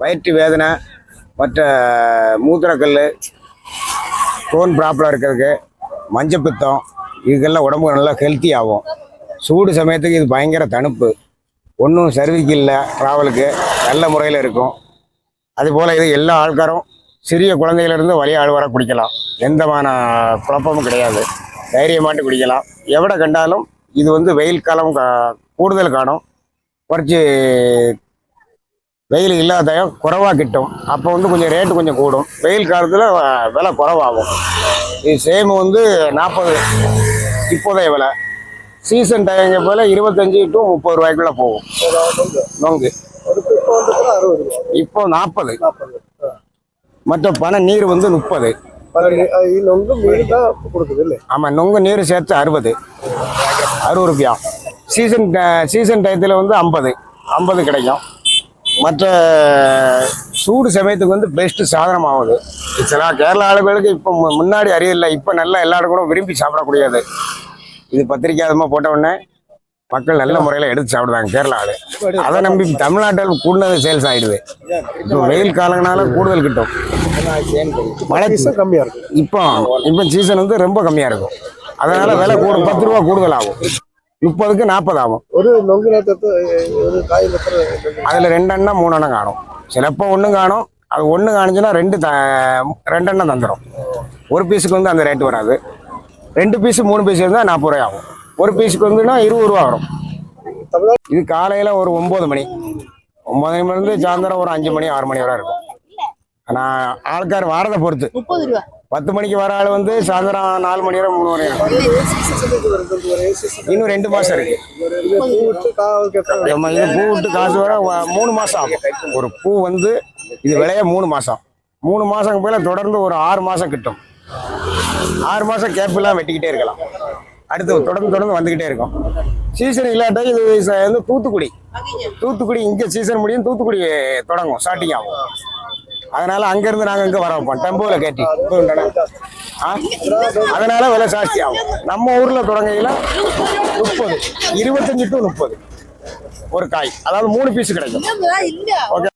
வயிற்று வேதனை, மற்ற மூத்திரக்கல், ஸ்டோன் ப்ராப்ளம் இருக்கிறதுக்கு, மஞ்சப்பித்தம், இதுக்கெல்லாம் உடம்புக்கு நல்லா ஹெல்த்தி ஆகும். சூடு சமயத்துக்கு இது பயங்கர தணுப்பு, ஒன்றும் சர்விக்கு இல்லை, ட்ராவலுக்கு நல்ல முறையில் இருக்கும். அதுபோல் இது எல்லா ஆள்காரும் சிறிய குழந்தைகளிலிருந்து வலிய ஆழ்வார குடிக்கலாம். எந்தமான குழப்பமும் கிடையாது, தைரியமாட்டு குடிக்கலாம். எவ்வளோ கண்டாலும் இது வந்து வெயில் காலம் கூடுதல் காணும், குறைச்சி வெயில் இல்லாத குறைவாக கிட்டும். அப்போ வந்து கொஞ்சம் ரேட்டு கொஞ்சம் கூடும், வெயில் காலத்தில் விலை குறைவாகும். இது சேமு வந்து 40 இப்போதைய விலை. சீசன் டைங்க போல 25 to 30 ரூபாய்க்குள்ள போகும். நொங்கு இப்போ 40. மற்ற பனை நீர் வந்து 30. ஆமாம், நொங்கு நீர் சேர்த்து 60 ரூபாய். சீசன் டயத்தில் வந்து 50 கிடைக்கும். மற்ற சூடு சமயத்துக்கு வந்து பெஸ்ட்டு சாதனம் ஆகுது. சில கேரளா ஆளுகளுக்கு இப்போ முன்னாடி அறியலை, இப்போ நல்லா எல்லாரும் கூட விரும்பி சாப்பிடக்கூடியது. இது பத்திரிக்கையாதமாக போட்ட உடனே மக்கள் நல்ல முறையில் எடுத்து சாப்பிடுவாங்க கேரளா ஆளு. அதை நம்பி தமிழ்நாட்டில் கூடுதல் சேல்ஸ் ஆகிடுது. இப்போ வெயில் காலங்கனால கூடுதல் கிட்டும், மழை கம்மியாக இருக்கும். இப்போ சீசன் வந்து ரொம்ப கம்மியாக இருக்கும், அதனால விலை 10 ரூபா கூடுதல் ஆகும். 30க்கு 40 ஆகும். ஒரு நொங்கு அதில் 2 எண்ணம் 3 எண்ணம் காணும். சிலப்போ 1 காணும். அது 1 காணிச்சுன்னா 2 எண்ணம் தந்துடும். ஒரு பீஸுக்கு வந்து அந்த ரேட்டு வராது. 2 பீஸு 3 பீஸ் இருந்தால் 40 ரூபாய் ஆகும். ஒரு பீஸுக்கு வந்துன்னா 20 ரூபா வரும். இது காலையில் ஒரு 9 மணி 9 மணிலேருந்து சாயந்தரம் ஒரு 5 மணி 6 மணி வரை இருக்கும். ஆனால் ஆள்கார் வாரதை பொறுத்து 10 மணிக்கு வர ஆள் வந்து சாயந்தரம் 4 மணி வரை 3 மணி வரை. இன்னும் 2 மாதம் இருக்கு. இது பூ விட்டு காசு வர 3 மாதம் ஆகும். ஒரு பூ வந்து இது விளைய 3 மாதம். 3 மாதம் போல தொடர்ந்து ஒரு 6 மாதம் கிட்டும். 6 மாதம் கேப்லாம் வெட்டிக்கிட்டே இருக்கலாம். அடுத்து தொடர்ந்து வந்துக்கிட்டே இருக்கும். சீசன் இல்லாட்டா இது வந்து தூத்துக்குடி இங்கே சீசன் முடியும், தூத்துக்குடி தொடங்கும், ஸ்டார்டிங் ஆகும். அதனால அங்கேருந்து நாங்கள் இங்கே வர வைப்போம் டெம்போவில் கேட்டி. அதனால விலை ஜாஸ்தி ஆகும். நம்ம ஊரில் தொடங்கையில் 30, 25 to 30 ஒரு காய், அதாவது 3 பீஸ் கிடைக்கும். ஓகே.